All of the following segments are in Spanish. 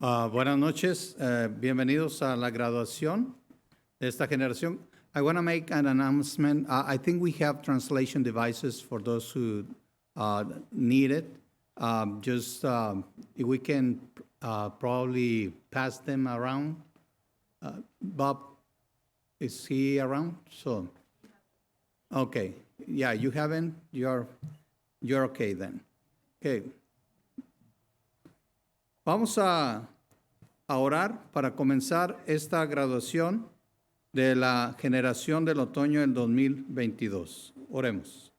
Buenas noches, bienvenidos a la graduación de esta generación. I want to make an announcement. I think we have translation devices for those who need it. If we can probably pass them around. Bob, is he around? Okay, yeah, you haven't. You're okay then. Okay. Vamos a orar para comenzar esta graduación de la generación del otoño del 2022. Oremos.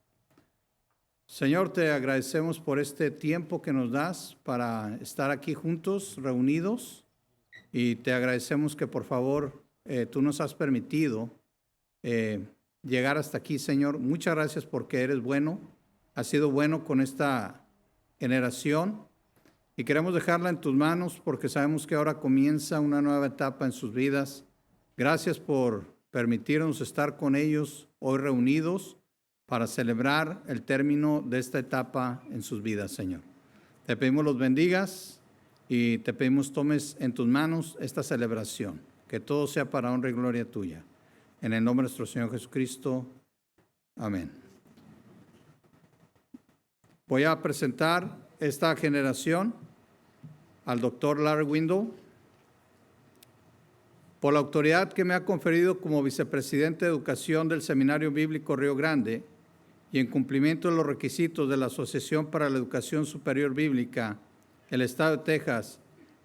Señor, te agradecemos por este tiempo que nos das para estar aquí juntos, reunidos, y te agradecemos que por favor tú nos has permitido llegar hasta aquí, Señor. Muchas gracias porque eres bueno, has sido bueno con esta generación. Y queremos dejarla en tus manos porque sabemos que ahora comienza una nueva etapa en sus vidas. Gracias por permitirnos estar con ellos hoy reunidos para celebrar el término de esta etapa en sus vidas, Señor. Te pedimos los bendigas y te pedimos tomes en tus manos esta celebración. Que todo sea para honra y gloria tuya. En el nombre de nuestro Señor Jesucristo. Amén. Voy a presentar esta generación al doctor Larry Window. Por la autoridad que me ha conferido como vicepresidente de Educación del Seminario Bíblico Río Grande y en cumplimiento de los requisitos de la Asociación para la Educación Superior Bíblica, el Estado de Texas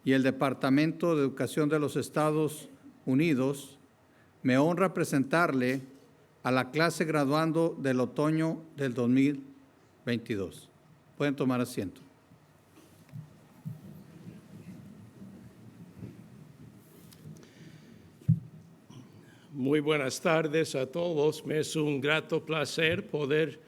y el Departamento de Educación de los Estados Unidos, me honra presentarle a la clase graduando del otoño del 2022. Pueden tomar asiento. Muy buenas tardes a todos. Me es un grato placer poder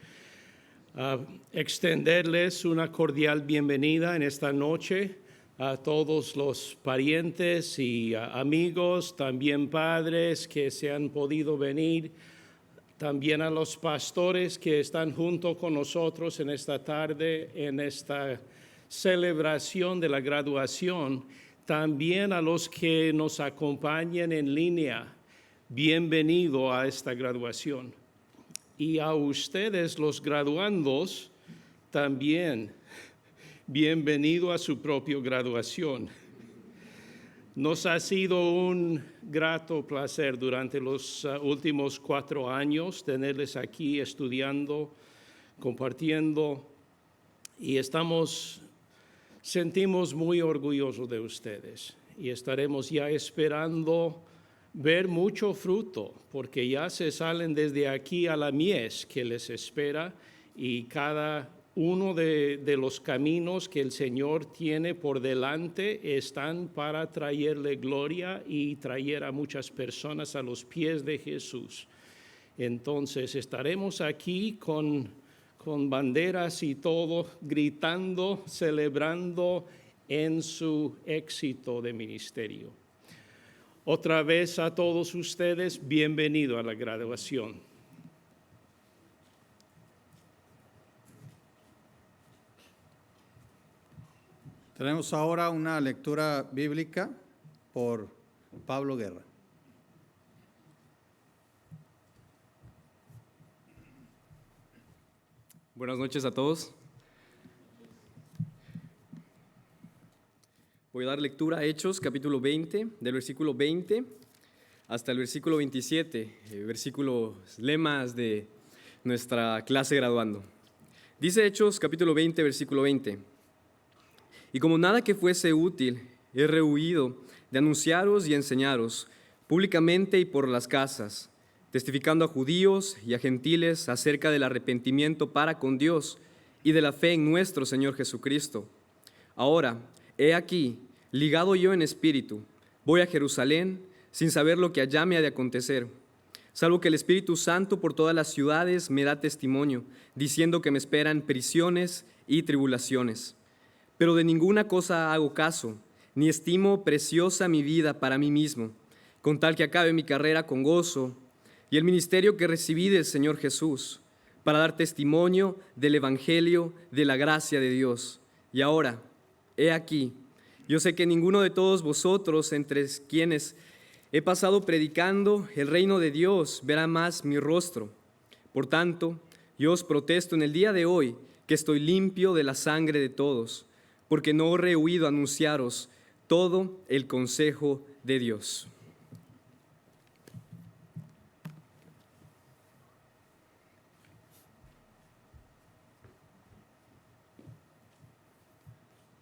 extenderles una cordial bienvenida en esta noche a todos los parientes y amigos, también padres que se han podido venir, también a los pastores que están junto con nosotros en esta tarde, en esta celebración de la graduación, también a los que nos acompañan en línea. Bienvenido a esta graduación. Y a ustedes, los graduandos, también bienvenido a su propia graduación. Nos ha sido un grato placer durante los últimos 4 años tenerles aquí estudiando, compartiendo, y sentimos muy orgullosos de ustedes y estaremos ya esperando ver mucho fruto, porque ya se salen desde aquí a la mies que les espera y cada uno de los caminos que el Señor tiene por delante están para traerle gloria y traer a muchas personas a los pies de Jesús. Entonces estaremos aquí con banderas y todo, gritando, celebrando en su éxito de ministerio. Otra vez a todos ustedes, bienvenido a la graduación. Tenemos ahora una lectura bíblica por Pablo Guerra. Buenas noches a todos. Voy a dar lectura a Hechos, capítulo 20, del versículo 20 hasta el versículo 27, versículos lemas de nuestra clase graduando. Dice Hechos, capítulo 20, versículo 20. Y como nada que fuese útil, he rehuido de anunciaros y enseñaros públicamente y por las casas, testificando a judíos y a gentiles acerca del arrepentimiento para con Dios y de la fe en nuestro Señor Jesucristo. Ahora, he aquí, ligado yo en espíritu, voy a Jerusalén sin saber lo que allá me ha de acontecer, salvo que el Espíritu Santo por todas las ciudades me da testimonio, diciendo que me esperan prisiones y tribulaciones. Pero de ninguna cosa hago caso, ni estimo preciosa mi vida para mí mismo, con tal que acabe mi carrera con gozo y el ministerio que recibí del Señor Jesús, para dar testimonio del Evangelio de la gracia de Dios. Y ahora, he aquí, Yo sé que ninguno de todos vosotros, entre quienes he pasado predicando el reino de Dios, verá más mi rostro. Por tanto, yo os protesto en el día de hoy que estoy limpio de la sangre de todos, porque no he rehuido anunciaros todo el consejo de Dios.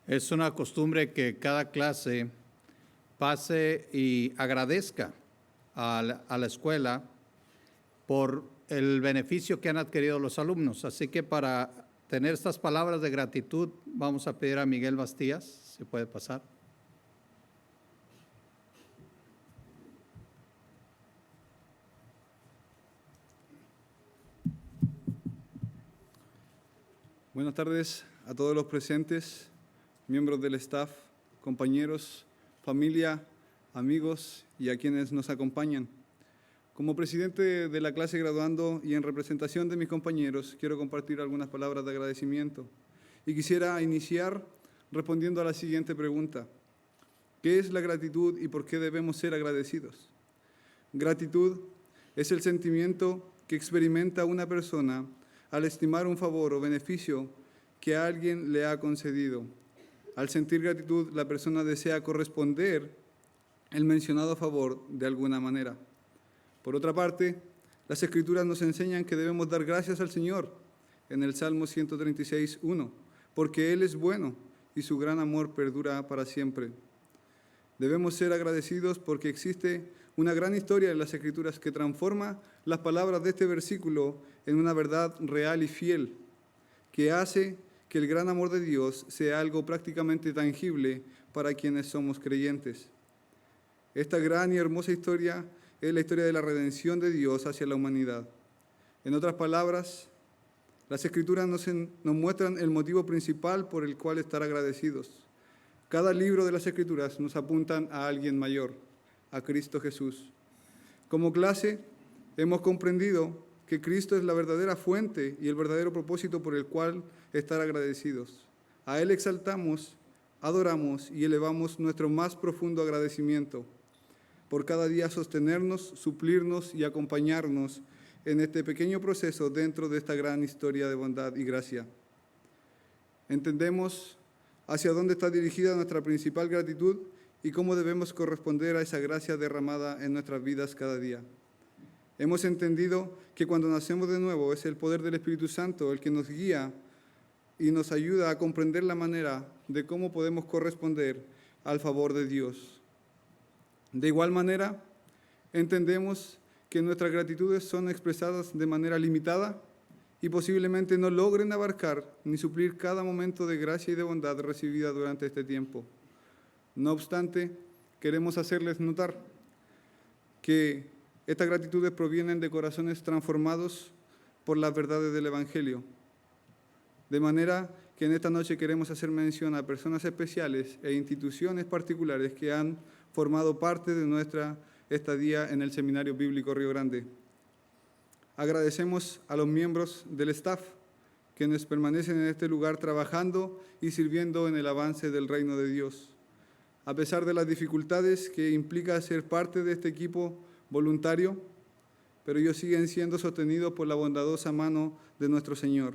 Es una costumbre que cada clase pase y agradezca a la escuela por el beneficio que han adquirido los alumnos. Así que para tener estas palabras de gratitud, vamos a pedir a Miguel Bastías, si puede pasar. Buenas tardes a todos los presentes, miembros del staff, compañeros, familia, amigos y a quienes nos acompañan. Como presidente de la clase graduando y en representación de mis compañeros, quiero compartir algunas palabras de agradecimiento. Y quisiera iniciar respondiendo a la siguiente pregunta. ¿Qué es la gratitud y por qué debemos ser agradecidos? Gratitud es el sentimiento que experimenta una persona al estimar un favor o beneficio que alguien le ha concedido. Al sentir gratitud, la persona desea corresponder el mencionado favor de alguna manera. Por otra parte, las Escrituras nos enseñan que debemos dar gracias al Señor en el Salmo 136:1, porque Él es bueno y su gran amor perdura para siempre. Debemos ser agradecidos porque existe una gran historia en las Escrituras que transforma las palabras de este versículo en una verdad real y fiel, que hace que el gran amor de Dios sea algo prácticamente tangible para quienes somos creyentes. Esta gran y hermosa historia es la historia de la redención de Dios hacia la humanidad. En otras palabras, las Escrituras nos muestran el motivo principal por el cual estar agradecidos. Cada libro de las Escrituras nos apuntan a alguien mayor, a Cristo Jesús. Como clase, hemos comprendido que Cristo es la verdadera fuente y el verdadero propósito por el cual estar agradecidos. A Él exaltamos, adoramos y elevamos nuestro más profundo agradecimiento por cada día sostenernos, suplirnos y acompañarnos en este pequeño proceso dentro de esta gran historia de bondad y gracia. Entendemos hacia dónde está dirigida nuestra principal gratitud y cómo debemos corresponder a esa gracia derramada en nuestras vidas cada día. Hemos entendido que cuando nacemos de nuevo es el poder del Espíritu Santo el que nos guía y nos ayuda a comprender la manera de cómo podemos corresponder al favor de Dios. De igual manera, entendemos que nuestras gratitudes son expresadas de manera limitada y posiblemente no logren abarcar ni suplir cada momento de gracia y de bondad recibida durante este tiempo. No obstante, queremos hacerles notar que estas gratitudes provienen de corazones transformados por las verdades del Evangelio. De manera que en esta noche queremos hacer mención a personas especiales e instituciones particulares que han formado parte de nuestra estadía en el Seminario Bíblico Río Grande. Agradecemos a los miembros del staff quienes permanecen en este lugar trabajando y sirviendo en el avance del reino de Dios. A pesar de las dificultades que implica ser parte de este equipo voluntario, pero ellos siguen siendo sostenidos por la bondadosa mano de nuestro Señor.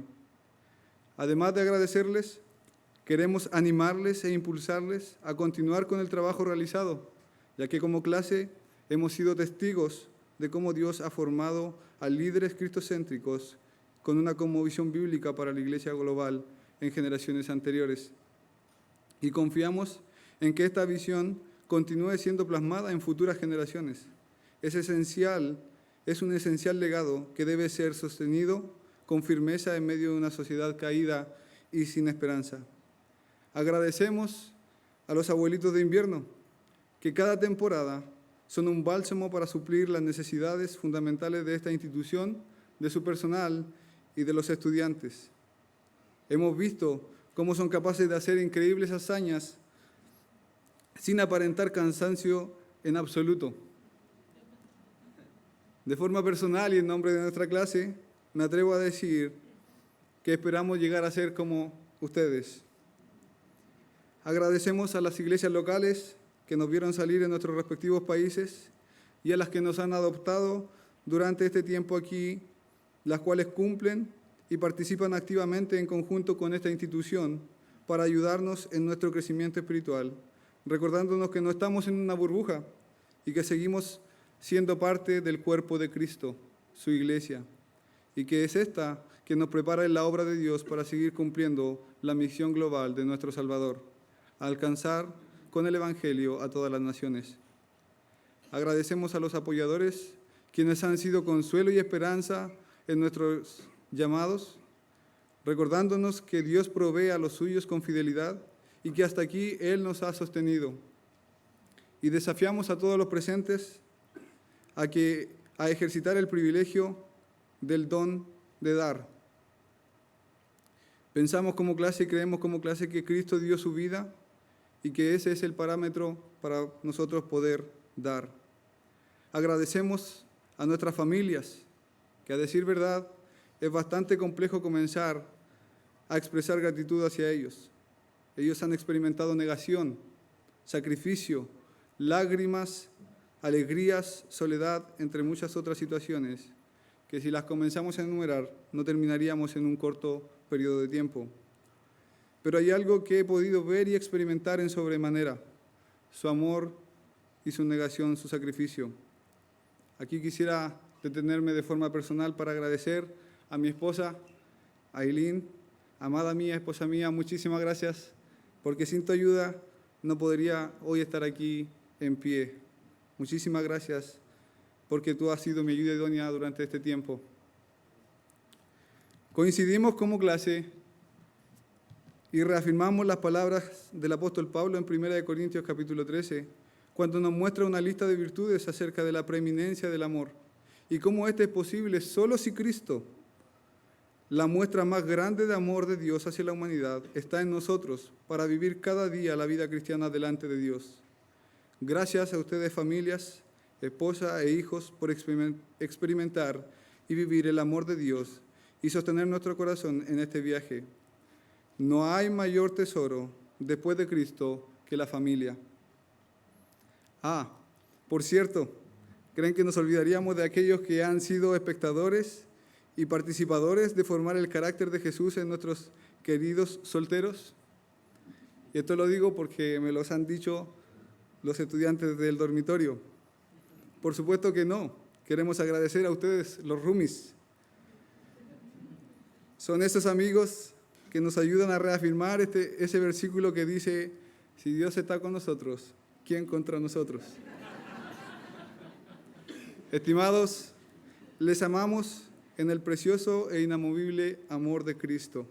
Además de agradecerles, queremos animarles e impulsarles a continuar con el trabajo realizado, ya que como clase hemos sido testigos de cómo Dios ha formado a líderes cristocéntricos con una cosmovisión bíblica para la Iglesia global en generaciones anteriores. Y confiamos en que esta visión continúe siendo plasmada en futuras generaciones. Es un esencial legado que debe ser sostenido con firmeza en medio de una sociedad caída y sin esperanza. Agradecemos a los abuelitos de invierno, que cada temporada son un bálsamo para suplir las necesidades fundamentales de esta institución, de su personal y de los estudiantes. Hemos visto cómo son capaces de hacer increíbles hazañas sin aparentar cansancio en absoluto. De forma personal y en nombre de nuestra clase, me atrevo a decir que esperamos llegar a ser como ustedes. Agradecemos a las iglesias locales que nos vieron salir en nuestros respectivos países y a las que nos han adoptado durante este tiempo aquí, las cuales cumplen y participan activamente en conjunto con esta institución para ayudarnos en nuestro crecimiento espiritual, recordándonos que no estamos en una burbuja y que seguimos siendo parte del cuerpo de Cristo, su iglesia, y que es esta que nos prepara en la obra de Dios para seguir cumpliendo la misión global de nuestro Salvador, alcanzar con el Evangelio a todas las naciones. Agradecemos a los apoyadores, quienes han sido consuelo y esperanza en nuestros llamados, recordándonos que Dios provee a los suyos con fidelidad y que hasta aquí Él nos ha sostenido. Y desafiamos a todos los presentes a ejercitar el privilegio del don de dar. Pensamos como clase y creemos como clase que Cristo dio su vida y que ese es el parámetro para nosotros poder dar. Agradecemos a nuestras familias, que a decir verdad es bastante complejo comenzar a expresar gratitud hacia ellos. Ellos han experimentado negación, sacrificio, lágrimas, alegrías, soledad, entre muchas otras situaciones, que si las comenzamos a enumerar no terminaríamos en un corto periodo de tiempo. Pero hay algo que he podido ver y experimentar en sobremanera: su amor y su negación, su sacrificio. Aquí quisiera detenerme de forma personal para agradecer a mi esposa, Aileen, amada mía, esposa mía, muchísimas gracias, porque sin tu ayuda no podría hoy estar aquí en pie. Muchísimas gracias, porque tú has sido mi ayuda idónea durante este tiempo. Coincidimos como clase y reafirmamos las palabras del apóstol Pablo en 1 Corintios capítulo 13, cuando nos muestra una lista de virtudes acerca de la preeminencia del amor y cómo este es posible solo si Cristo, la muestra más grande de amor de Dios hacia la humanidad, está en nosotros para vivir cada día la vida cristiana delante de Dios. Gracias a ustedes, familias, esposa e hijos, por experimentar y vivir el amor de Dios y sostener nuestro corazón en este viaje. No hay mayor tesoro después de Cristo que la familia. Por cierto, ¿creen que nos olvidaríamos de aquellos que han sido espectadores y participadores de formar el carácter de Jesús en nuestros queridos solteros? Y esto lo digo porque me los han dicho los estudiantes del dormitorio. Por supuesto que no. Queremos agradecer a ustedes, los roomies. Son esos amigos que nos ayudan a reafirmar ese versículo que dice: si Dios está con nosotros, ¿quién contra nosotros? Estimados, les amamos en el precioso e inamovible amor de Cristo.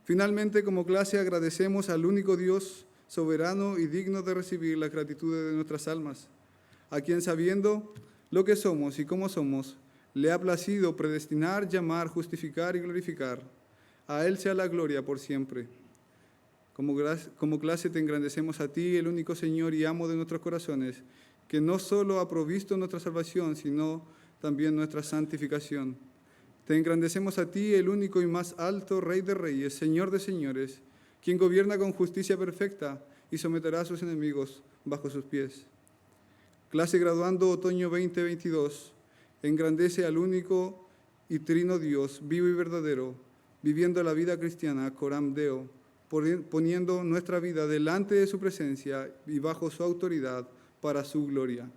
Finalmente, como clase, agradecemos al único Dios soberano y digno de recibir la gratitud de nuestras almas, a quien, sabiendo lo que somos y cómo somos, le ha placido predestinar, llamar, justificar y glorificar. A Él sea la gloria por siempre. Como clase te engrandecemos a ti, el único Señor y amo de nuestros corazones, que no solo ha provisto nuestra salvación, sino también nuestra santificación. Te engrandecemos a ti, el único y más alto Rey de Reyes, Señor de Señores, quien gobierna con justicia perfecta y someterá a sus enemigos bajo sus pies. Clase graduando otoño 2022, engrandece al único y trino Dios, vivo y verdadero, viviendo la vida cristiana, coram Deo, poniendo nuestra vida delante de su presencia y bajo su autoridad para su gloria.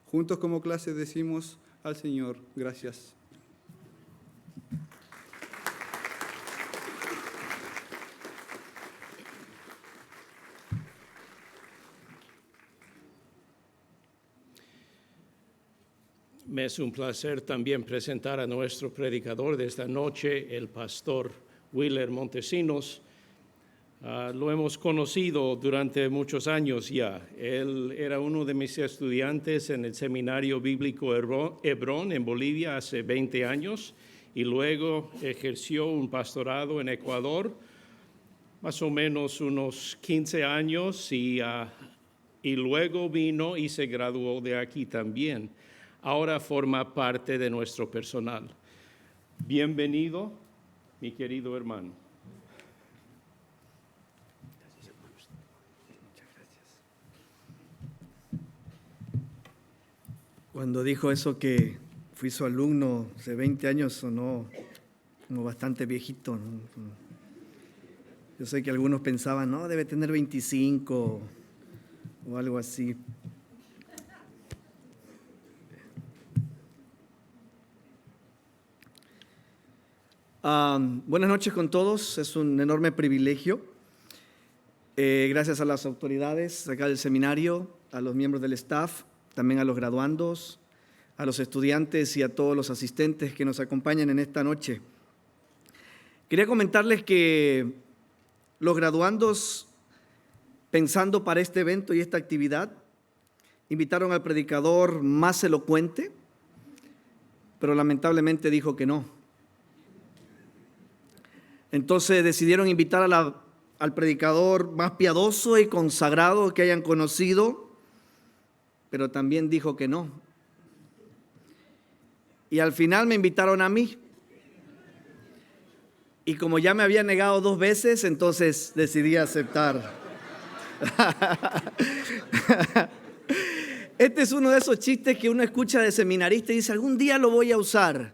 Juntos como clase decimos al Señor, gracias. Me es un placer también presentar a nuestro predicador de esta noche, el pastor Willer Montesinos. Lo hemos conocido durante muchos años ya. Él era uno de mis estudiantes en el Seminario Bíblico Hebrón en Bolivia hace 20 años y luego ejerció un pastorado en Ecuador, más o menos unos 15 años y luego vino y se graduó de aquí también. Ahora forma parte de nuestro personal. Bienvenido, mi querido hermano. Cuando dijo eso que fui su alumno hace 20 años, sonó como bastante viejito, ¿no? Yo sé que algunos pensaban, no, debe tener 25 o algo así. Buenas noches con todos, es un enorme privilegio. Gracias a las autoridades acá del seminario, a los miembros del staff, también a los graduandos, a los estudiantes y a todos los asistentes que nos acompañan en esta noche. Quería comentarles que los graduandos, pensando para este evento y esta actividad, invitaron al predicador más elocuente, pero lamentablemente dijo que no. Entonces decidieron invitar al predicador más piadoso y consagrado que hayan conocido, pero también dijo que no. Y al final me invitaron a mí. Y como ya me había negado 2 veces, entonces decidí aceptar. Este es uno de esos chistes que uno escucha de seminarista y dice, algún día lo voy a usar.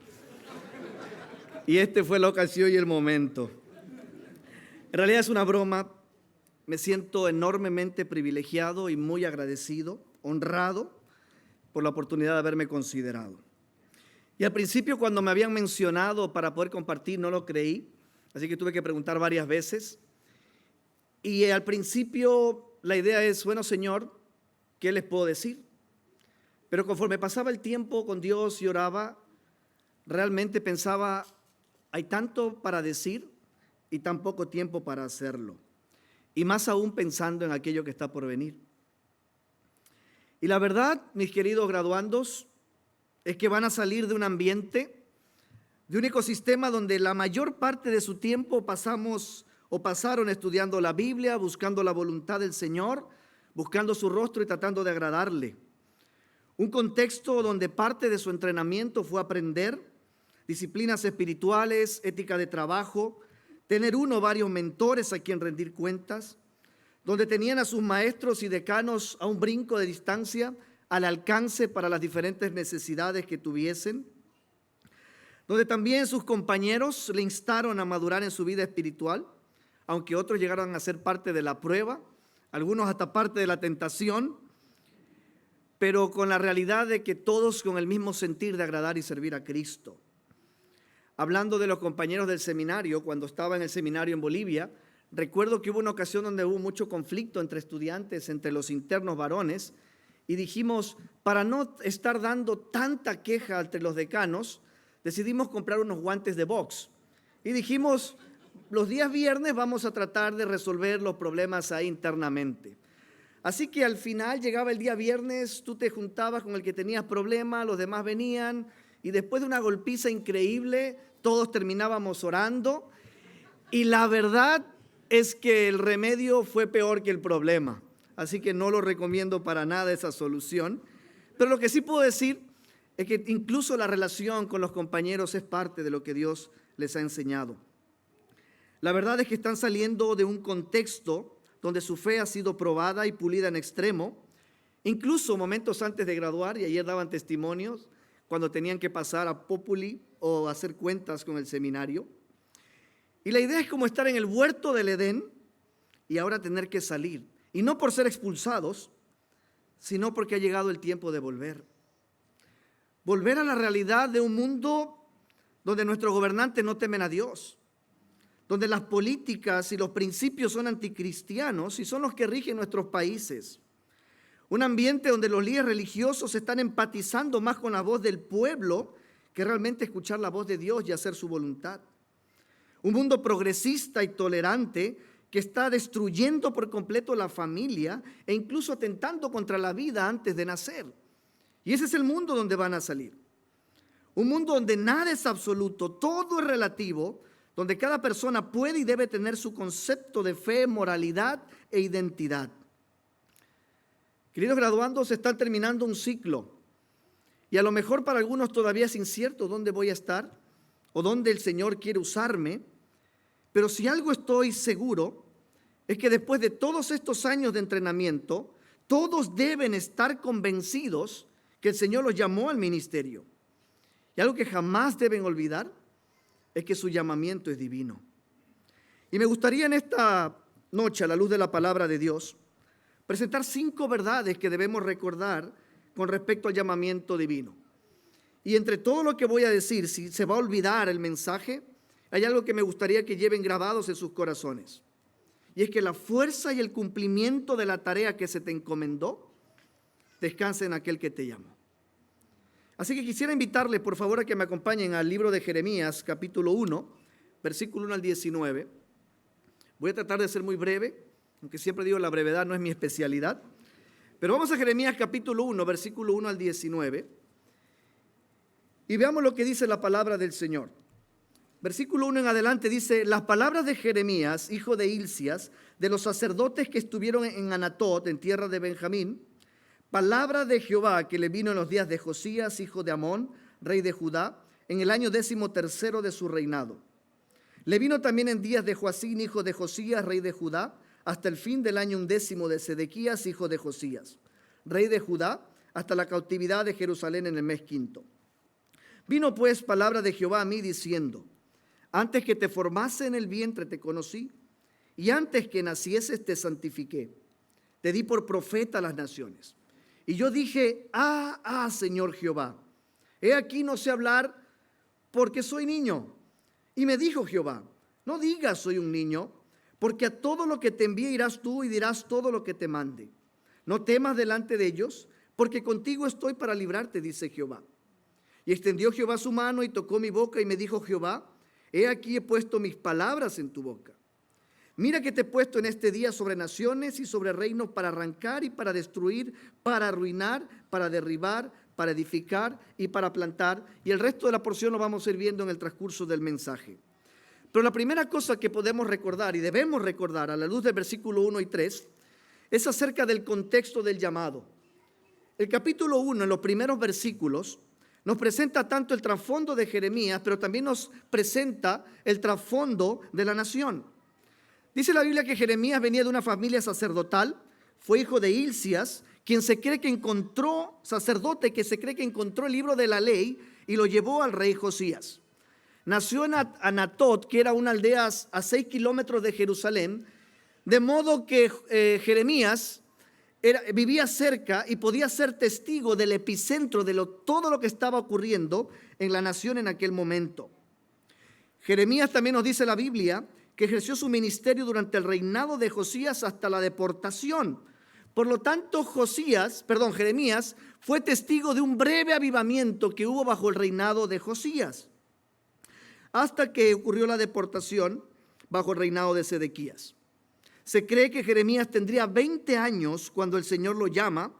Y este fue la ocasión y el momento. En realidad es una broma. Me siento enormemente privilegiado y muy agradecido, honrado por la oportunidad de haberme considerado. Y al principio, cuando me habían mencionado para poder compartir, no lo creí, así que tuve que preguntar varias veces. Y al principio la idea es, bueno, Señor, ¿qué les puedo decir? Pero conforme pasaba el tiempo con Dios y oraba, realmente pensaba, hay tanto para decir y tan poco tiempo para hacerlo. Y más aún pensando en aquello que está por venir. Y la verdad, mis queridos graduandos, es que van a salir de un ambiente, de un ecosistema donde la mayor parte de su tiempo pasaron estudiando la Biblia, buscando la voluntad del Señor, buscando su rostro y tratando de agradarle. Un contexto donde parte de su entrenamiento fue aprender disciplinas espirituales, ética de trabajo, tener uno o varios mentores a quien rendir cuentas, donde tenían a sus maestros y decanos a un brinco de distancia, al alcance para las diferentes necesidades que tuviesen, donde también sus compañeros le instaron a madurar en su vida espiritual, aunque otros llegaron a ser parte de la prueba, algunos hasta parte de la tentación, pero con la realidad de que todos con el mismo sentir de agradar y servir a Cristo. Hablando de los compañeros del seminario, cuando estaba en el seminario en Bolivia, recuerdo que hubo una ocasión donde hubo mucho conflicto entre estudiantes, entre los internos varones, y dijimos, para no estar dando tanta queja entre los decanos, decidimos comprar unos guantes de box. Y dijimos, los días viernes vamos a tratar de resolver los problemas ahí internamente. Así que al final llegaba el día viernes, tú te juntabas con el que tenías problemas, los demás venían, y después de una golpiza increíble, todos terminábamos orando. Y la verdad es que el remedio fue peor que el problema. Así que no lo recomiendo para nada esa solución. Pero lo que sí puedo decir es que incluso la relación con los compañeros es parte de lo que Dios les ha enseñado. La verdad es que están saliendo de un contexto donde su fe ha sido probada y pulida en extremo, incluso momentos antes de graduar, y ayer daban testimonios, cuando tenían que pasar a Populi o hacer cuentas con el seminario. Y la idea es como estar en el huerto del Edén y ahora tener que salir. Y no por ser expulsados, sino porque ha llegado el tiempo de volver. Volver a la realidad de un mundo donde nuestros gobernantes no temen a Dios, donde las políticas y los principios son anticristianos y son los que rigen nuestros países. Un ambiente donde los líderes religiosos están empatizando más con la voz del pueblo que realmente escuchar la voz de Dios y hacer su voluntad. Un mundo progresista y tolerante que está destruyendo por completo la familia e incluso atentando contra la vida antes de nacer. Y ese es el mundo donde van a salir. Un mundo donde nada es absoluto, todo es relativo, donde cada persona puede y debe tener su concepto de fe, moralidad e identidad. Queridos graduandos, están terminando un ciclo y a lo mejor para algunos todavía es incierto dónde voy a estar o dónde el Señor quiere usarme, pero si algo estoy seguro es que después de todos estos años de entrenamiento, todos deben estar convencidos que el Señor los llamó al ministerio. Y algo que jamás deben olvidar es que su llamamiento es divino. Y me gustaría en esta noche, a la luz de la palabra de Dios, presentar 5 verdades que debemos recordar con respecto al llamamiento divino. Y entre todo lo que voy a decir, si se va a olvidar el mensaje, hay algo que me gustaría que lleven grabados en sus corazones. Y es que la fuerza y el cumplimiento de la tarea que se te encomendó descansa en aquel que te llamó. Así que quisiera invitarles, por favor, a que me acompañen al libro de Jeremías, capítulo 1, versículo 1 al 19. Voy a tratar de ser muy breve, aunque siempre digo la brevedad no es mi especialidad. Pero vamos a Jeremías, capítulo 1, versículo 1 al 19. Y veamos lo que dice la palabra del Señor. Versículo 1 en adelante dice: las palabras de Jeremías, hijo de Hilcías, de los sacerdotes que estuvieron en Anatot, en tierra de Benjamín, palabra de Jehová que le vino en los días de Josías, hijo de Amón, rey de Judá, en el año 13º de su reinado. Le vino también en días de Joacín, hijo de Josías, rey de Judá, hasta el fin del año 11 de Sedequías, hijo de Josías, rey de Judá, hasta la cautividad de Jerusalén en el mes 5. Vino pues palabra de Jehová a mí diciendo: antes que te formase en el vientre te conocí, y antes que nacieses te santifiqué. Te di por profeta a las naciones. Y yo dije: Señor Jehová, he aquí no sé hablar porque soy niño. Y me dijo Jehová: no digas soy un niño, porque a todo lo que te envíe irás tú y dirás todo lo que te mande. No temas delante de ellos, porque contigo estoy para librarte, dice Jehová. Y extendió Jehová su mano y tocó mi boca, y me dijo Jehová: he aquí he puesto mis palabras en tu boca. Mira que te he puesto en este día sobre naciones y sobre reinos, para arrancar y para destruir, para arruinar, para derribar, para edificar y para plantar. Y el resto de la porción lo vamos a ir viendo en el transcurso del mensaje. Pero la primera cosa que podemos recordar y debemos recordar a la luz del versículo 1 y 3 es acerca del contexto del llamado. El capítulo 1, en los primeros versículos, nos presenta tanto el trasfondo de Jeremías, pero también nos presenta el trasfondo de la nación. Dice la Biblia que Jeremías venía de una familia sacerdotal, fue hijo de Hilcías, quien se cree que encontró, sacerdote que se cree que encontró el libro de la ley y lo llevó al rey Josías. Nació en Anatot, que era una aldea a 6 kilómetros de Jerusalén, de modo que Jeremías vivía cerca y podía ser testigo del epicentro de todo lo que estaba ocurriendo en la nación en aquel momento. Jeremías, también nos dice la Biblia, que ejerció su ministerio durante el reinado de Josías hasta la deportación. Por lo tanto, Jeremías fue testigo de un breve avivamiento que hubo bajo el reinado de Josías, hasta que ocurrió la deportación bajo el reinado de Sedequías. Se cree que Jeremías tendría 20 años cuando el Señor lo llama,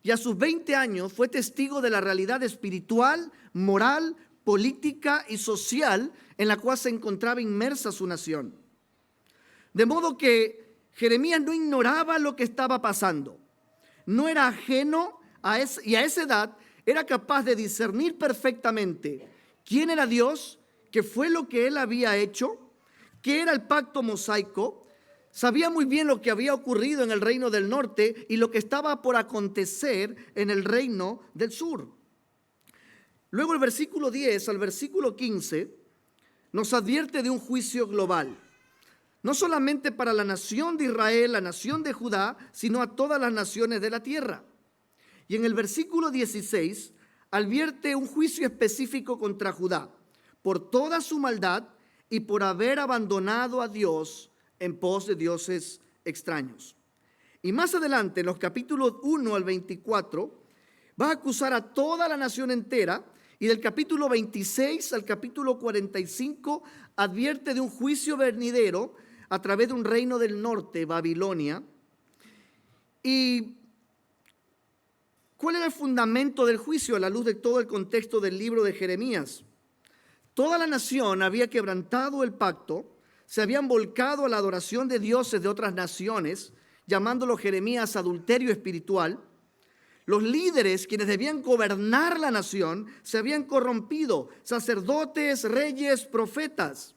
y a sus 20 años fue testigo de la realidad espiritual, moral, política y social en la cual se encontraba inmersa su nación. De modo que Jeremías no ignoraba lo que estaba pasando, no era ajeno y a esa edad era capaz de discernir perfectamente quién era Dios, qué fue lo que él había hecho, qué era el pacto mosaico. Sabía muy bien lo que había ocurrido en el reino del norte y lo que estaba por acontecer en el reino del sur. Luego el versículo 10 al versículo 15 nos advierte de un juicio global, no solamente para la nación de Israel, la nación de Judá, sino a todas las naciones de la tierra. Y en el versículo 16 advierte un juicio específico contra Judá por toda su maldad y por haber abandonado a Dios en pos de dioses extraños. Y más adelante, en los capítulos 1 al 24, va a acusar a toda la nación entera, y del capítulo 26 al capítulo 45 advierte de un juicio venidero a través de un reino del norte, Babilonia. ¿Y cuál era el fundamento del juicio a la luz de todo el contexto del libro de Jeremías? Toda la nación había quebrantado el pacto, se habían volcado a la adoración de dioses de otras naciones, llamándolo Jeremías adulterio espiritual. Los líderes, quienes debían gobernar la nación, se habían corrompido, sacerdotes, reyes, profetas.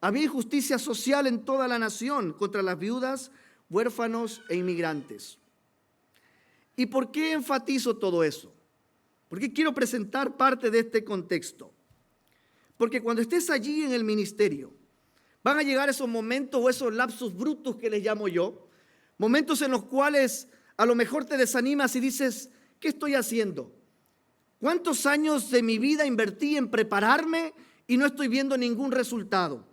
Había injusticia social en toda la nación contra las viudas, huérfanos e inmigrantes. ¿Y por qué enfatizo todo eso? ¿Por qué quiero presentar parte de este contexto? Porque cuando estés allí en el ministerio, van a llegar esos momentos o esos lapsus brutus que les llamo yo, momentos en los cuales a lo mejor te desanimas y dices, ¿qué estoy haciendo? ¿Cuántos años de mi vida invertí en prepararme y no estoy viendo ningún resultado?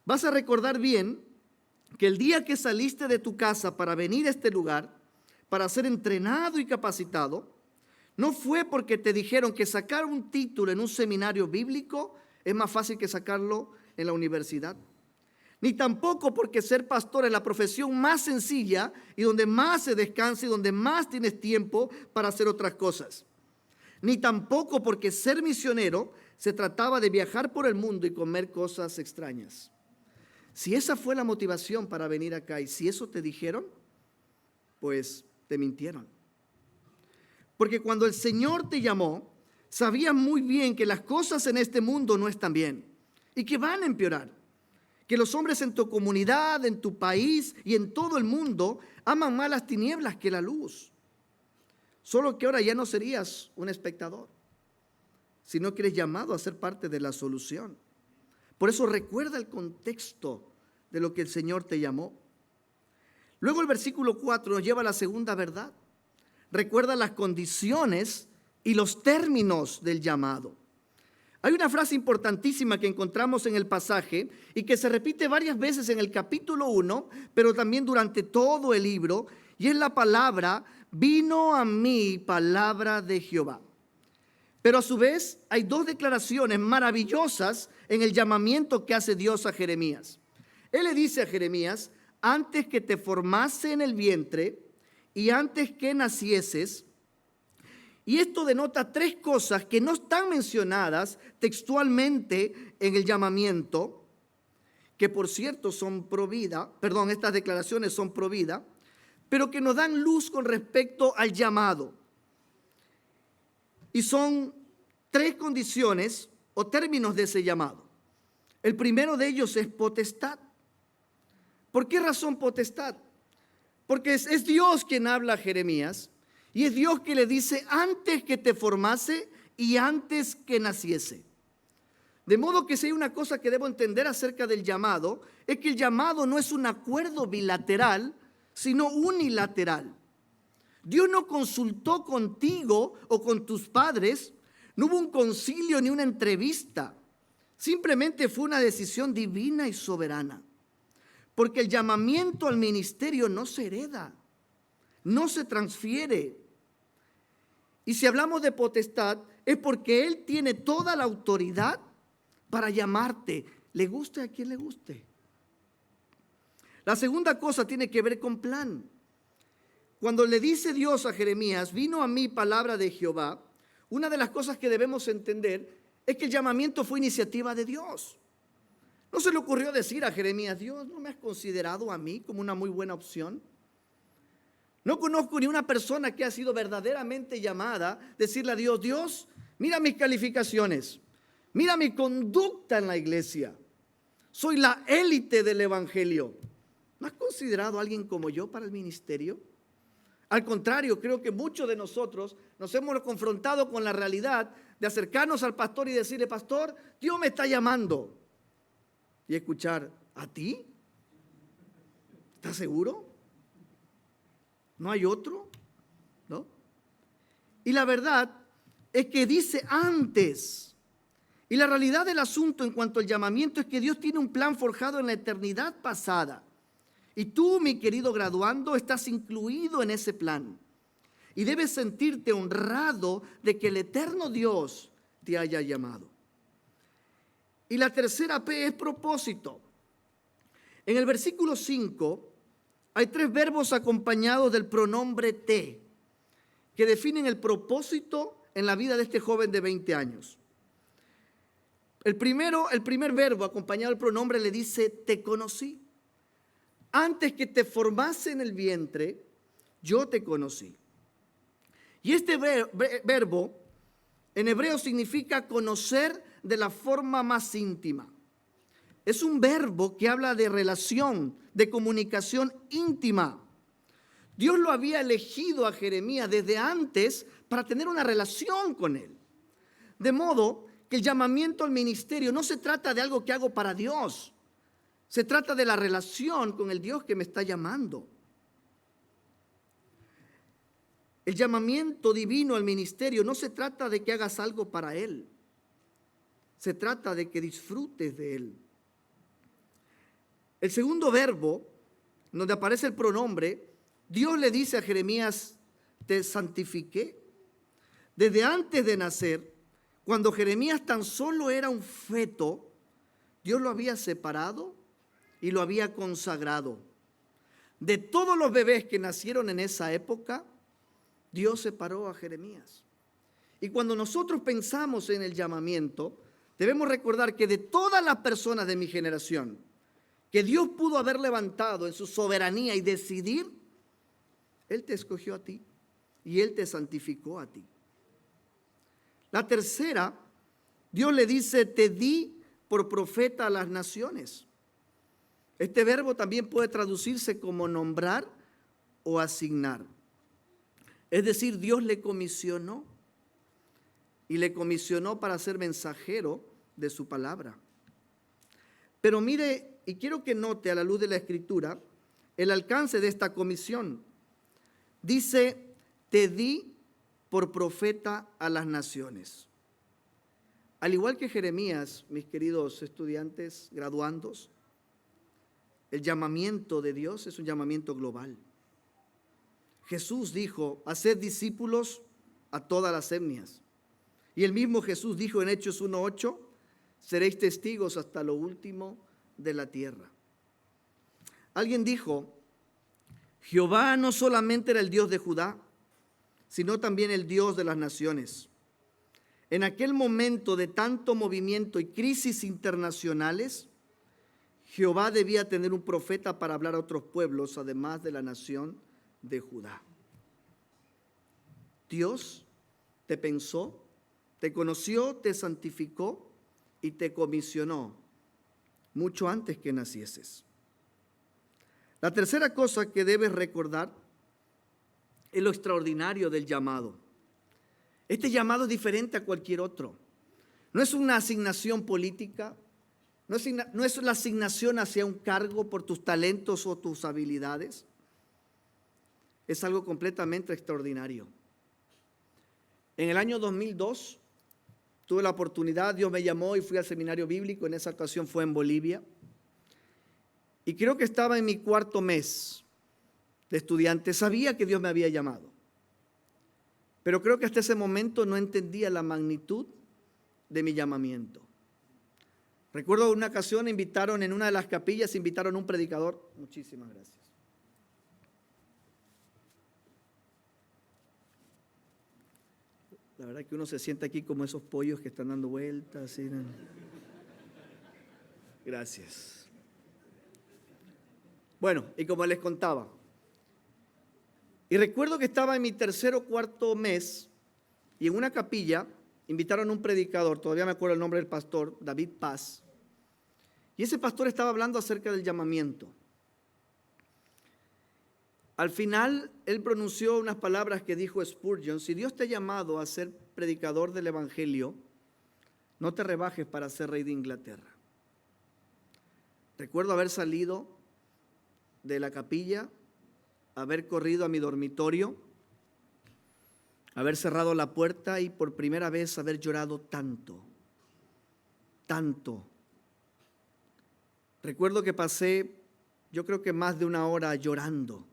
Vas a recordar bien que el día que saliste de tu casa para venir a este lugar, para ser entrenado y capacitado, no fue porque te dijeron que sacar un título en un seminario bíblico es más fácil que sacarlo en la universidad. Ni tampoco porque ser pastor es la profesión más sencilla y donde más se descansa y donde más tienes tiempo para hacer otras cosas. Ni tampoco porque ser misionero se trataba de viajar por el mundo y comer cosas extrañas. Si esa fue la motivación para venir acá y si eso te dijeron, pues te mintieron. Porque cuando el Señor te llamó, sabías muy bien que las cosas en este mundo no están bien y que van a empeorar. Que los hombres en tu comunidad, en tu país y en todo el mundo aman más las tinieblas que la luz. Solo que ahora ya no serías un espectador, sino que eres llamado a ser parte de la solución. Por eso recuerda el contexto de lo que el Señor te llamó. Luego el versículo 4 nos lleva a la segunda verdad. Recuerda las condiciones y los términos del llamado. Hay una frase importantísima que encontramos en el pasaje y que se repite varias veces en el capítulo 1, pero también durante todo el libro, y es la palabra, vino a mí palabra de Jehová. Pero a su vez hay dos declaraciones maravillosas en el llamamiento que hace Dios a Jeremías. Él le dice a Jeremías, antes que te formase en el vientre y antes que nacieses. Y esto denota tres cosas que no están mencionadas textualmente en el llamamiento, que por cierto son pro vida, estas declaraciones son pro vida, pero que nos dan luz con respecto al llamado. Y son tres condiciones o términos de ese llamado. El primero de ellos es potestad. ¿Por qué razón potestad? Porque es Dios quien habla a Jeremías y es Dios que le dice antes que te formase y antes que naciese. De modo que si hay una cosa que debo entender acerca del llamado, es que el llamado no es un acuerdo bilateral, sino unilateral. Dios no consultó contigo o con tus padres, no hubo un concilio ni una entrevista, simplemente fue una decisión divina y soberana. Porque el llamamiento al ministerio no se hereda, no se transfiere. Y si hablamos de potestad, es porque Él tiene toda la autoridad para llamarte, le guste a quien le guste. La segunda cosa tiene que ver con plan. Cuando le dice Dios a Jeremías, vino a mí palabra de Jehová, una de las cosas que debemos entender es que el llamamiento fue iniciativa de Dios. ¿No se le ocurrió decir a Jeremías, Dios, ¿no me has considerado a mí como una muy buena opción? No conozco ni una persona que ha sido verdaderamente llamada, decirle a Dios, Dios, mira mis calificaciones, mira mi conducta en la iglesia, soy la élite del evangelio. ¿No has considerado a alguien como yo para el ministerio? Al contrario, creo que muchos de nosotros nos hemos confrontado con la realidad de acercarnos al pastor y decirle, pastor, Dios me está llamando. Y escuchar, ¿a ti? ¿Estás seguro? ¿No hay otro? ¿No? Y la verdad es que dice antes. Y la realidad del asunto en cuanto al llamamiento es que Dios tiene un plan forjado en la eternidad pasada. Y tú, mi querido graduando, estás incluido en ese plan. Y debes sentirte honrado de que el eterno Dios te haya llamado. Y la tercera P es propósito. En el versículo 5 hay tres verbos acompañados del pronombre te, que definen el propósito en la vida de este joven de 20 años. El primer verbo acompañado del pronombre le dice, te conocí. Antes que te formase en el vientre, yo te conocí. Y este verbo en hebreo significa conocer de la forma más íntima. Es un verbo que habla de relación, de comunicación íntima. Dios lo había elegido a Jeremías desde antes para tener una relación con él. De modo que el llamamiento al ministerio no se trata de algo que hago para Dios. Se trata de la relación con el Dios que me está llamando. El llamamiento divino al ministerio no se trata de que hagas algo para Él. Se trata de que disfrutes de Él. El segundo verbo, donde aparece el pronombre, Dios le dice a Jeremías, te santifiqué. Desde antes de nacer, cuando Jeremías tan solo era un feto, Dios lo había separado y lo había consagrado. De todos los bebés que nacieron en esa época, Dios separó a Jeremías. Y cuando nosotros pensamos en el llamamiento, debemos recordar que de todas las personas de mi generación, que Dios pudo haber levantado en su soberanía y decidir, Él te escogió a ti y Él te santificó a ti. La tercera, Dios le dice, te di por profeta a las naciones. Este verbo también puede traducirse como nombrar o asignar. Es decir, Dios le comisionó y le comisionó para ser mensajero de su palabra. Pero mire, y quiero que note a la luz de la Escritura, el alcance de esta comisión. Dice, te di por profeta a las naciones. Al igual que Jeremías, mis queridos estudiantes, graduandos, el llamamiento de Dios es un llamamiento global. Jesús dijo, haced discípulos a todas las etnias. Y el mismo Jesús dijo en Hechos 1:8, seréis testigos hasta lo último de la tierra. Alguien dijo, Jehová no solamente era el Dios de Judá, sino también el Dios de las naciones. En aquel momento de tanto movimiento y crisis internacionales, Jehová debía tener un profeta para hablar a otros pueblos, además de la nación de Judá. Dios te pensó, te conoció, te santificó y te comisionó mucho antes que nacieses. La tercera cosa que debes recordar es lo extraordinario del llamado. Este llamado es diferente a cualquier otro. No es una asignación política, no es la asignación hacia un cargo por tus talentos o tus habilidades. Es algo completamente extraordinario. En el año 2002 tuve la oportunidad, Dios me llamó y fui al seminario bíblico, en esa ocasión fue en Bolivia. Y creo que estaba en mi cuarto mes de estudiante, sabía que Dios me había llamado. Pero creo que hasta ese momento no entendía la magnitud de mi llamamiento. Recuerdo una ocasión en una de las capillas, invitaron a un predicador. Muchísimas gracias. La verdad que uno se siente aquí como esos pollos que están dando vueltas. Así, ¿no? Gracias. Bueno, y como les contaba, y recuerdo que estaba en mi tercer o cuarto mes y en una capilla invitaron a un predicador, todavía me acuerdo el nombre del pastor, David Paz, y ese pastor estaba hablando acerca del llamamiento. Al final, él pronunció unas palabras que dijo Spurgeon, si Dios te ha llamado a ser predicador del evangelio, no te rebajes para ser rey de Inglaterra. Recuerdo haber salido de la capilla, haber corrido a mi dormitorio, haber cerrado la puerta y por primera vez haber llorado tanto. Recuerdo que pasé, yo creo que más de una hora llorando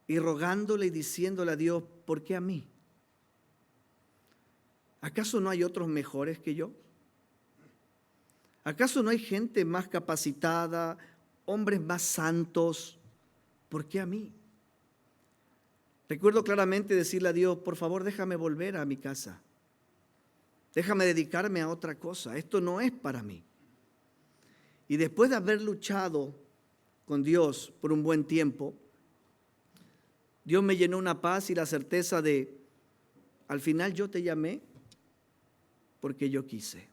y rogándole y diciéndole a Dios, ¿por qué a mí? ¿Acaso no hay otros mejores que yo? ¿Acaso no hay gente más capacitada, hombres más santos? ¿Por qué a mí? Recuerdo claramente decirle a Dios, por favor déjame volver a mi casa. Déjame dedicarme a otra cosa. Esto no es para mí. Y después de haber luchado con Dios por un buen tiempo, Dios me llenó una paz y la certeza de, al final yo te llamé porque yo quise.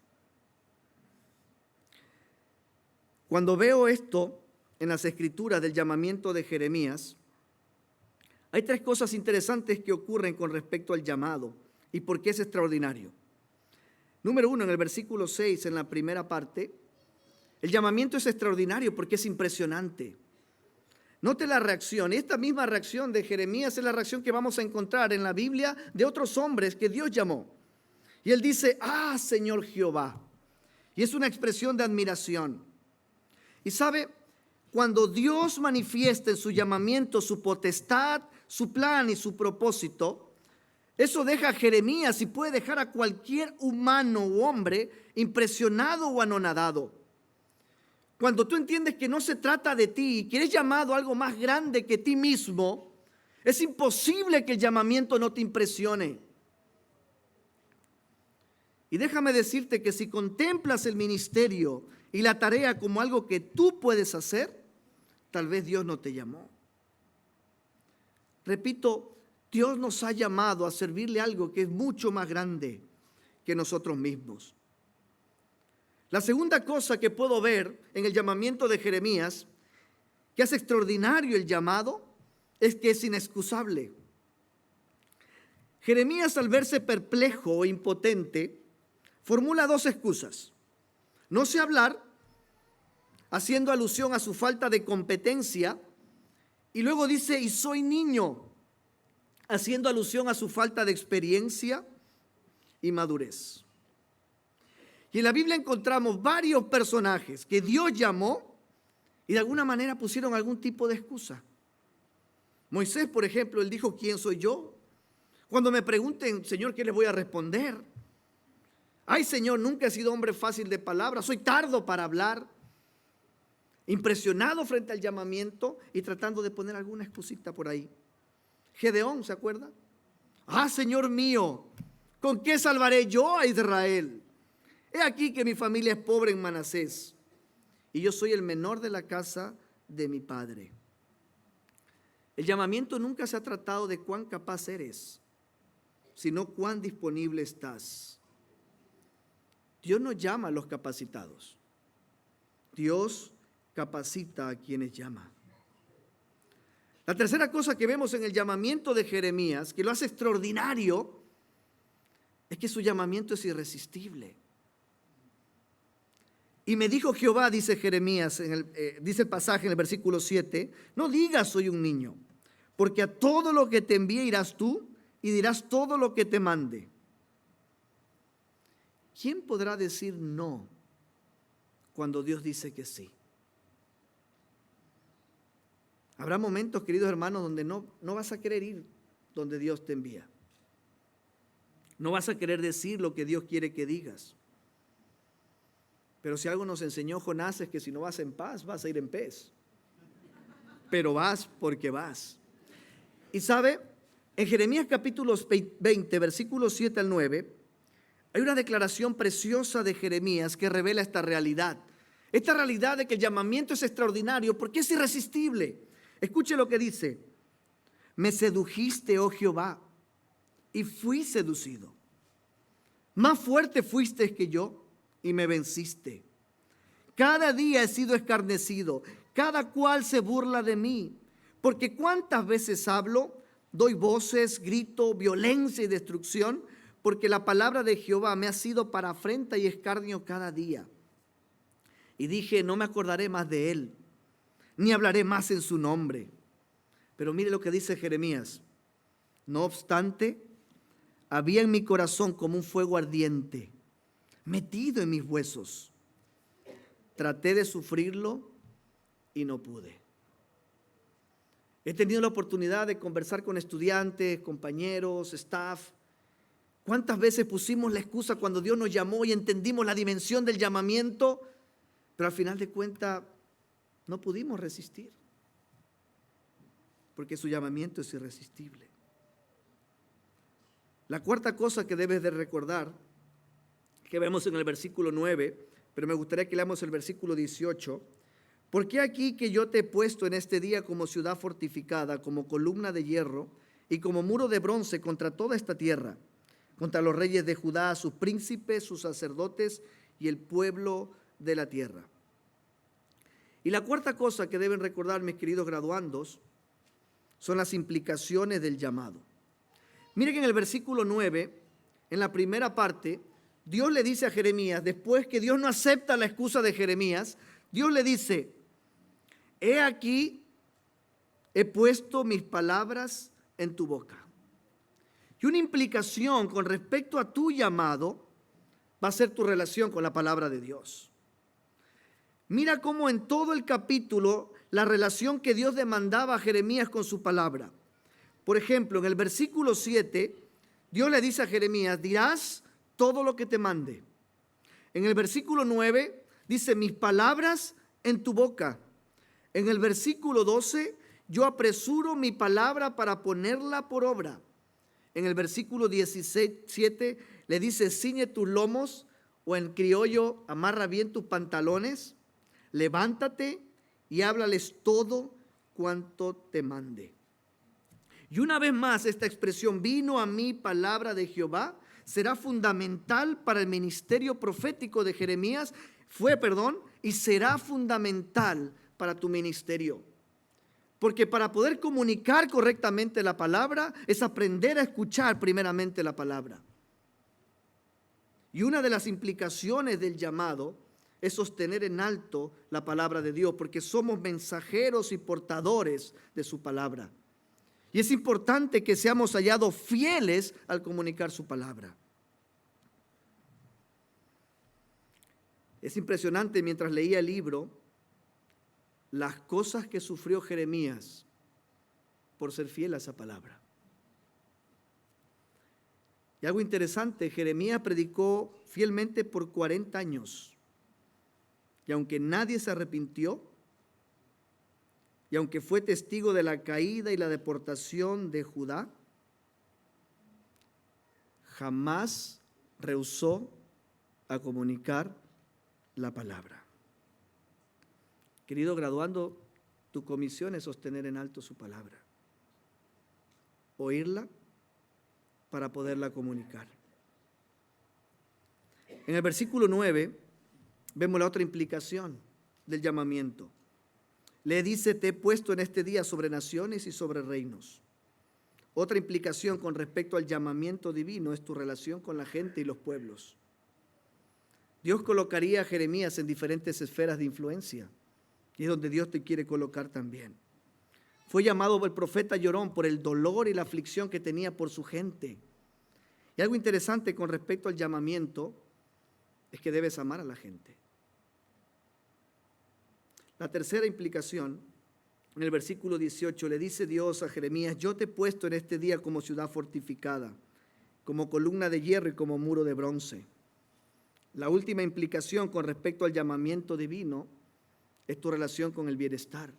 Cuando veo esto en las escrituras del llamamiento de Jeremías, Hay tres cosas interesantes que ocurren con respecto al llamado y por qué es extraordinario. Número uno, en el versículo 6, en la primera parte, el llamamiento es extraordinario porque es impresionante. Note la reacción. Esta misma reacción de Jeremías es la reacción que vamos a encontrar en la Biblia de otros hombres que Dios llamó. Y él dice, ah, Señor Jehová. Y es una expresión de admiración. Y sabe, cuando Dios manifiesta en su llamamiento su potestad, su plan y su propósito, eso deja a Jeremías y puede dejar a cualquier humano u hombre impresionado o anonadado. Cuando tú entiendes que no se trata de ti y que eres llamado a algo más grande que ti mismo, es imposible que el llamamiento no te impresione. Y déjame decirte que si contemplas el ministerio y la tarea como algo que tú puedes hacer, tal vez Dios no te llamó. Repito, Dios nos ha llamado a servirle algo que es mucho más grande que nosotros mismos. La segunda cosa que puedo ver en el llamamiento de Jeremías, que hace extraordinario el llamado, es que es inexcusable. Jeremías, al verse perplejo o impotente, formula dos excusas. No sé hablar, haciendo alusión a su falta de competencia, y luego dice, y soy niño, haciendo alusión a su falta de experiencia y madurez. Y en la Biblia encontramos varios personajes que Dios llamó y de alguna manera pusieron algún tipo de excusa. Moisés, por ejemplo, él dijo, ¿quién soy yo? Cuando me pregunten, Señor, ¿qué les voy a responder? Ay, Señor, nunca he sido hombre fácil de palabras, soy tardo para hablar. Impresionado frente al llamamiento y tratando de poner alguna excusita por ahí. Gedeón, ¿se acuerda? Ah, Señor mío, ¿con qué salvaré yo a Israel? He aquí que mi familia es pobre en Manasés y yo soy el menor de la casa de mi padre. El llamamiento nunca se ha tratado de cuán capaz eres, sino cuán disponible estás. Dios no llama a los capacitados. Dios capacita a quienes llama. La tercera cosa que vemos en el llamamiento de Jeremías, que lo hace extraordinario, es que su llamamiento es irresistible. Y me dijo Jehová, dice Jeremías, dice el pasaje en el versículo 7, no digas soy un niño, porque a todo lo que te envíe irás tú y dirás todo lo que te mande. ¿Quién podrá decir no cuando Dios dice que sí? Habrá momentos, queridos hermanos, donde no vas a querer ir donde Dios te envía. No vas a querer decir lo que Dios quiere que digas. Pero si algo nos enseñó Jonás es que si no vas en paz, vas a ir en pez. Pero vas porque vas. Y sabe, en Jeremías capítulo 20, versículos 7 al 9, hay una declaración preciosa de Jeremías que revela esta realidad. Esta realidad de que el llamamiento es extraordinario porque es irresistible. Escuche lo que dice. Me sedujiste, oh Jehová, y fui seducido. Más fuerte fuiste que yo y me venciste. Cada día he sido escarnecido, cada cual se burla de mí, porque cuántas veces hablo, doy voces, grito, violencia y destrucción, porque la palabra de Jehová me ha sido para afrenta y escarnio cada día. Y dije, no me acordaré más de él, ni hablaré más en su nombre. Pero mire lo que dice Jeremías. No obstante, había en mi corazón como un fuego ardiente, metido en mis huesos. Traté de sufrirlo y no pude. He tenido la oportunidad de conversar con estudiantes, compañeros, staff. ¿Cuántas veces pusimos la excusa cuando Dios nos llamó y entendimos la dimensión del llamamiento? Pero al final de cuentas no pudimos resistir, porque su llamamiento es irresistible. La cuarta cosa que debes de recordar, que vemos en el versículo 9, pero me gustaría que leamos el versículo 18. Porque aquí que yo te he puesto en este día como ciudad fortificada, como columna de hierro y como muro de bronce contra toda esta tierra, contra los reyes de Judá, sus príncipes, sus sacerdotes y el pueblo de la tierra. Y la cuarta cosa que deben recordar, mis queridos graduandos, son las implicaciones del llamado. Mire que en el versículo 9, en la primera parte, Dios le dice a Jeremías, después que Dios no acepta la excusa de Jeremías, Dios le dice, he aquí, he puesto mis palabras en tu boca. Y una implicación con respecto a tu llamado va a ser tu relación con la palabra de Dios. Mira cómo en todo el capítulo la relación que Dios demandaba a Jeremías con su palabra. Por ejemplo, en el versículo 7, Dios le dice a Jeremías, dirás todo lo que te mande. En el versículo 9 dice, mis palabras en tu boca. En el versículo 12, yo apresuro mi palabra para ponerla por obra. En el versículo 17 le dice, ciñe tus lomos, o en criollo, amarra bien tus pantalones, levántate y háblales todo cuanto te mande. Y una vez más esta expresión, vino a mí palabra de Jehová, será fundamental para el ministerio profético de Jeremías, y será fundamental para tu ministerio. Porque para poder comunicar correctamente la palabra es aprender a escuchar primeramente la palabra. Y una de las implicaciones del llamado es sostener en alto la palabra de Dios, porque somos mensajeros y portadores de su palabra. Y es importante que seamos hallados fieles al comunicar su palabra. Es impresionante, mientras leía el libro, las cosas que sufrió Jeremías por ser fiel a esa palabra. Y algo interesante, Jeremías predicó fielmente por 40 años. Y aunque nadie se arrepintió, y aunque fue testigo de la caída y la deportación de Judá, jamás rehusó a comunicar la palabra. Querido graduando, tu comisión es sostener en alto su palabra, oírla para poderla comunicar. En el versículo 9 vemos la otra implicación del llamamiento. Le dice, te he puesto en este día sobre naciones y sobre reinos. Otra implicación con respecto al llamamiento divino es tu relación con la gente y los pueblos. Dios colocaría a Jeremías en diferentes esferas de influencia, y es donde Dios te quiere colocar también. Fue llamado por el profeta llorón por el dolor y la aflicción que tenía por su gente. Y algo interesante con respecto al llamamiento es que debes amar a la gente. La tercera implicación, en el versículo 18, le dice Dios a Jeremías, yo te he puesto en este día como ciudad fortificada, como columna de hierro y como muro de bronce. La última implicación con respecto al llamamiento divino es tu relación con el bienestar.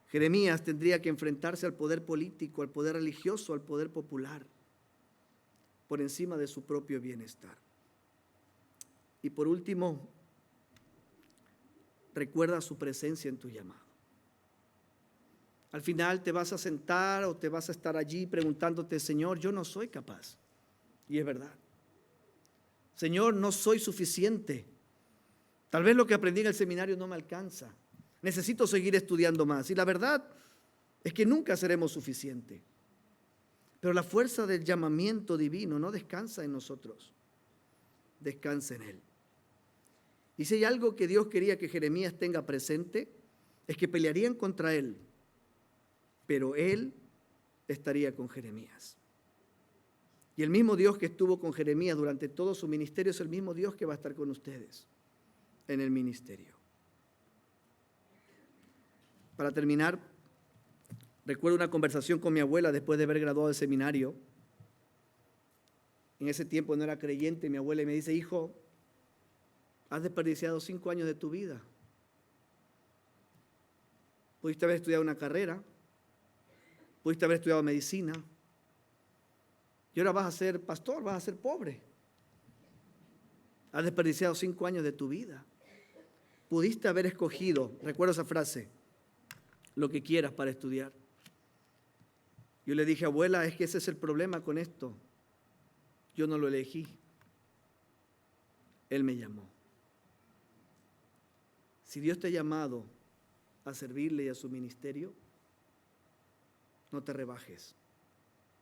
Jeremías tendría que enfrentarse al poder político, al poder religioso, al poder popular, por encima de su propio bienestar. Y por último, recuerda su presencia en tu llamado. Al final te vas a sentar o te vas a estar allí preguntándote, Señor, yo no soy capaz. Y es verdad. Señor, no soy suficiente. Tal vez lo que aprendí en el seminario no me alcanza. Necesito seguir estudiando más. Y la verdad es que nunca seremos suficientes. Pero la fuerza del llamamiento divino no descansa en nosotros. Descansa en Él. Y si hay algo que Dios quería que Jeremías tenga presente, es que pelearían contra él, pero él estaría con Jeremías. Y el mismo Dios que estuvo con Jeremías durante todo su ministerio es el mismo Dios que va a estar con ustedes en el ministerio. Para terminar, recuerdo una conversación con mi abuela después de haber graduado del seminario. En ese tiempo no era creyente, mi abuela me dice, hijo, has desperdiciado 5 años de tu vida. Pudiste haber estudiado una carrera, pudiste haber estudiado medicina, y ahora vas a ser pastor, vas a ser pobre. Has desperdiciado 5 años de tu vida. Pudiste haber escogido, recuerdo esa frase, lo que quieras para estudiar. Yo le dije, abuela, es que ese es el problema con esto. Yo no lo elegí. Él me llamó. Si Dios te ha llamado a servirle y a su ministerio, no te rebajes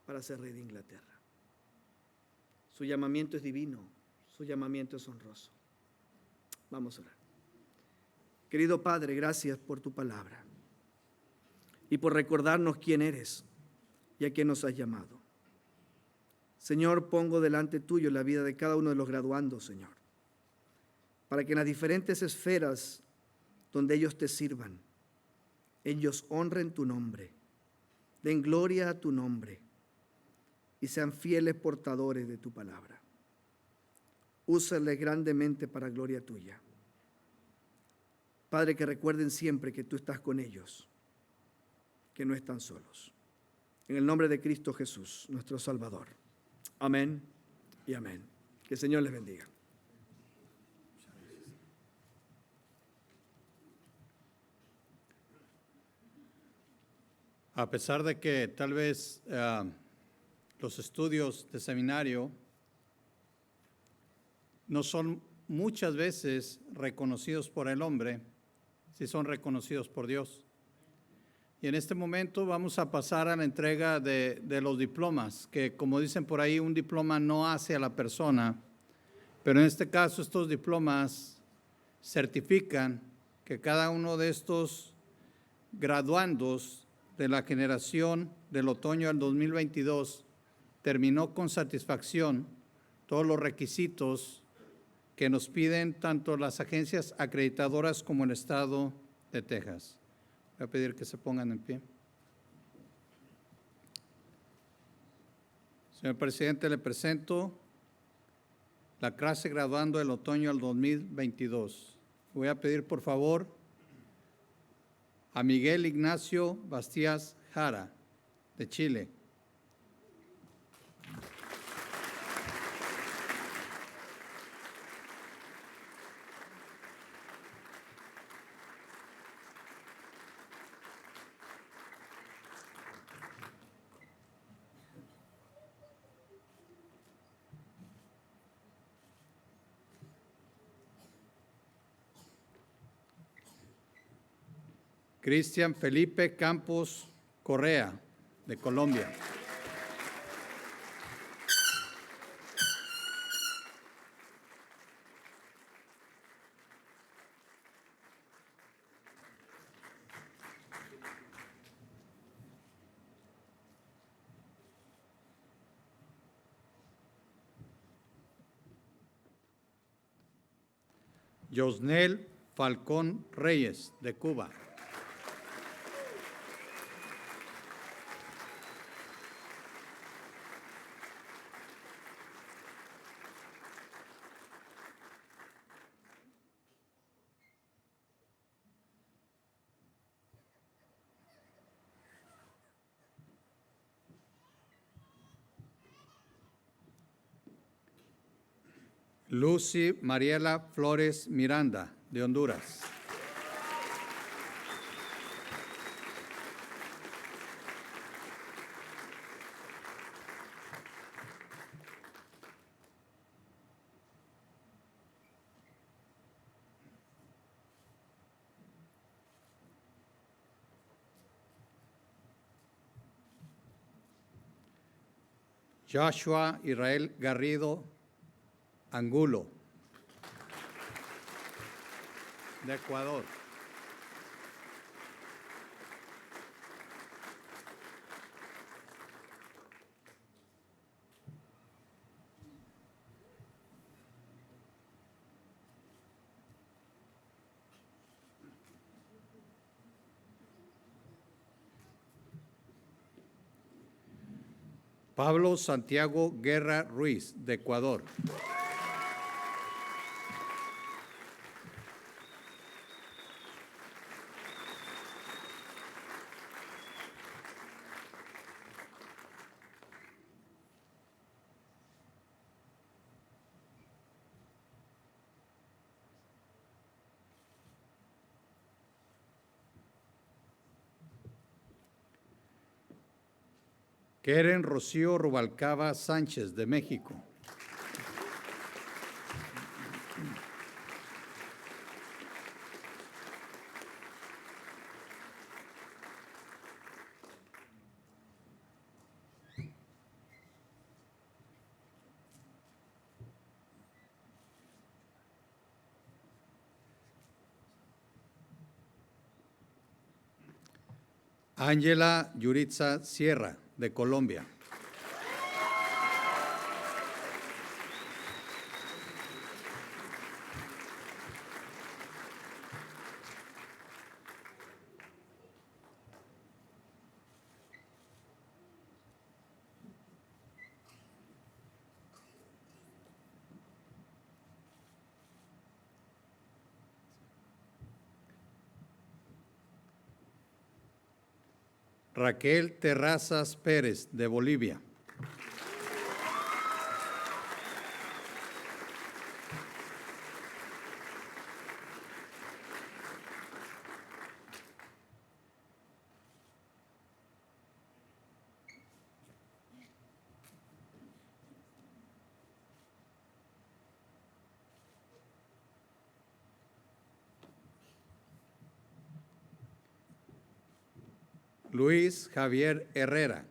para ser rey de Inglaterra. Su llamamiento es divino, su llamamiento es honroso. Vamos a orar. Querido Padre, gracias por tu palabra y por recordarnos quién eres y a quién nos has llamado. Señor, pongo delante tuyo la vida de cada uno de los graduandos, Señor, para que en las diferentes esferas donde ellos te sirvan, ellos honren tu nombre, den gloria a tu nombre y sean fieles portadores de tu palabra. Úsales grandemente para gloria tuya. Padre, que recuerden siempre que tú estás con ellos, que no están solos. En el nombre de Cristo Jesús, nuestro Salvador. Amén y amén. Que el Señor les bendiga. A pesar de que tal vez los estudios de seminario no son muchas veces reconocidos por el hombre, sí son reconocidos por Dios. Y en este momento vamos a pasar a la entrega de los diplomas, que como dicen por ahí, un diploma no hace a la persona, pero en este caso estos diplomas certifican que cada uno de estos graduandos de la generación del otoño del 2022 terminó con satisfacción todos los requisitos que nos piden tanto las agencias acreditadoras como el Estado de Texas. Voy a pedir que se pongan en pie. Señor presidente, le presento la clase graduando del otoño del 2022. Voy a pedir, por favor, a Miguel Ignacio Bastías Jara, de Chile. Cristian Felipe Campos Correa, de Colombia. Yosnel Falcón Reyes, de Cuba. Lucy Mariela Flores Miranda, de Honduras. Joshua Israel Garrido Angulo, de Ecuador. Pablo Santiago Guerra Ruiz, de Ecuador. Keren Rocío Rubalcaba Sánchez, de México. Ángela Yuritza Sierra, de Colombia. Raquel Terrazas Pérez, de Bolivia. Luis Javier Herrera.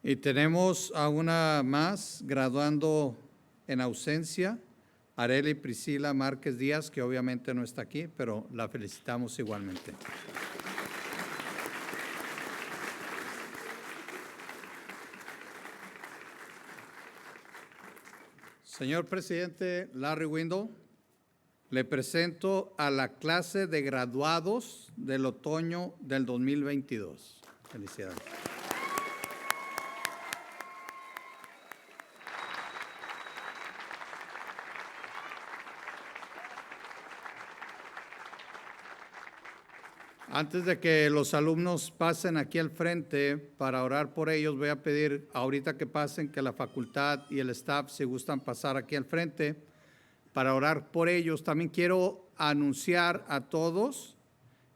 Y tenemos a una más graduando en ausencia, Arely Priscila Márquez Díaz, que obviamente no está aquí, pero la felicitamos igualmente. Señor presidente Larry Window, le presento a la clase de graduados del otoño del 2022. Felicidades. Antes de que los alumnos pasen aquí al frente para orar por ellos, voy a pedir ahorita que pasen que la facultad y el staff, si gustan pasar aquí al frente para orar por ellos. También quiero anunciar a todos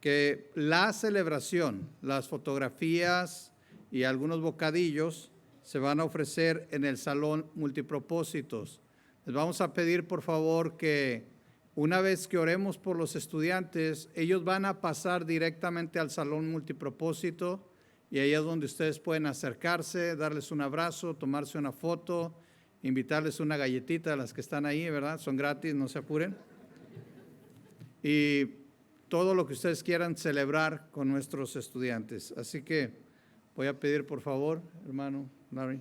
que la celebración, las fotografías y algunos bocadillos se van a ofrecer en el salón multipropósitos. Les vamos a pedir, por favor, que una vez que oremos por los estudiantes, ellos van a pasar directamente al salón multipropósito y ahí es donde ustedes pueden acercarse, darles un abrazo, tomarse una foto, invitarles una galletita a las que están ahí, ¿verdad? Son gratis, no se apuren. Y todo lo que ustedes quieran celebrar con nuestros estudiantes. Así que voy a pedir, por favor, hermano Larry,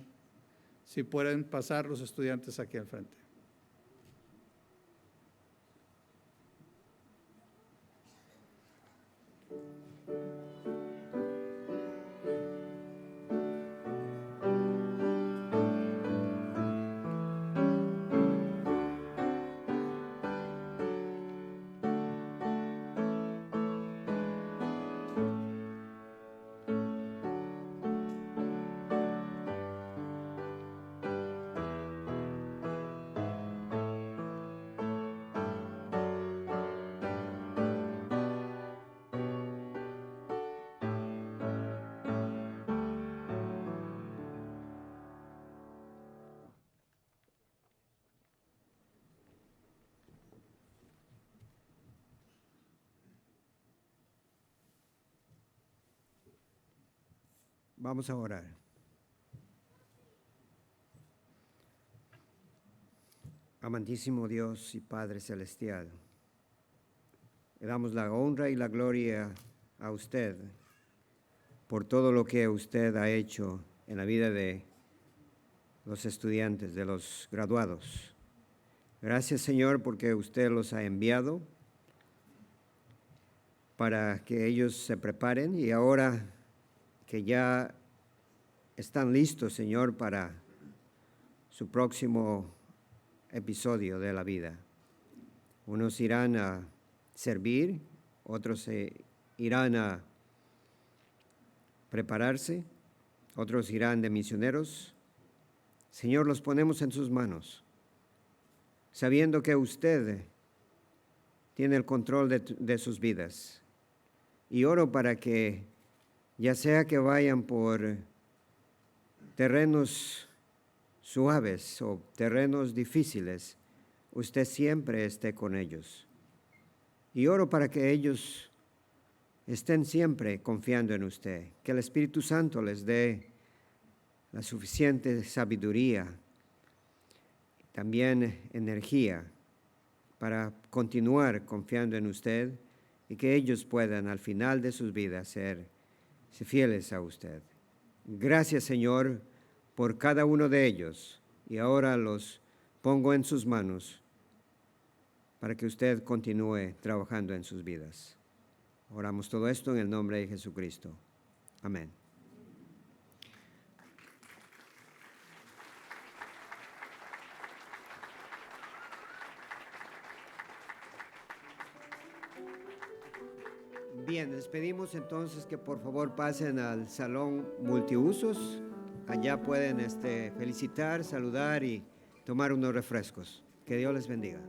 si pueden pasar los estudiantes aquí al frente. Vamos a orar. Amantísimo Dios y Padre Celestial, le damos la honra y la gloria a usted por todo lo que usted ha hecho en la vida de los estudiantes, de los graduados. Gracias, Señor, porque usted los ha enviado para que ellos se preparen y ahora que ya están listos, Señor, para su próximo episodio de la vida. Unos irán a servir, otros irán a prepararse, otros irán de misioneros. Señor, los ponemos en sus manos, sabiendo que usted tiene el control de sus vidas. Y oro para que, ya sea que vayan por terrenos suaves o terrenos difíciles, usted siempre esté con ellos. Y oro para que ellos estén siempre confiando en usted, que el Espíritu Santo les dé la suficiente sabiduría, también energía para continuar confiando en usted y que ellos puedan al final de sus vidas ser fieles a usted. Gracias, Señor, por cada uno de ellos, y ahora los pongo en sus manos para que usted continúe trabajando en sus vidas. Oramos todo esto en el nombre de Jesucristo. Amén. Bien, les pedimos entonces que por favor pasen al salón multiusos. Allá pueden felicitar, saludar y tomar unos refrescos. Que Dios les bendiga.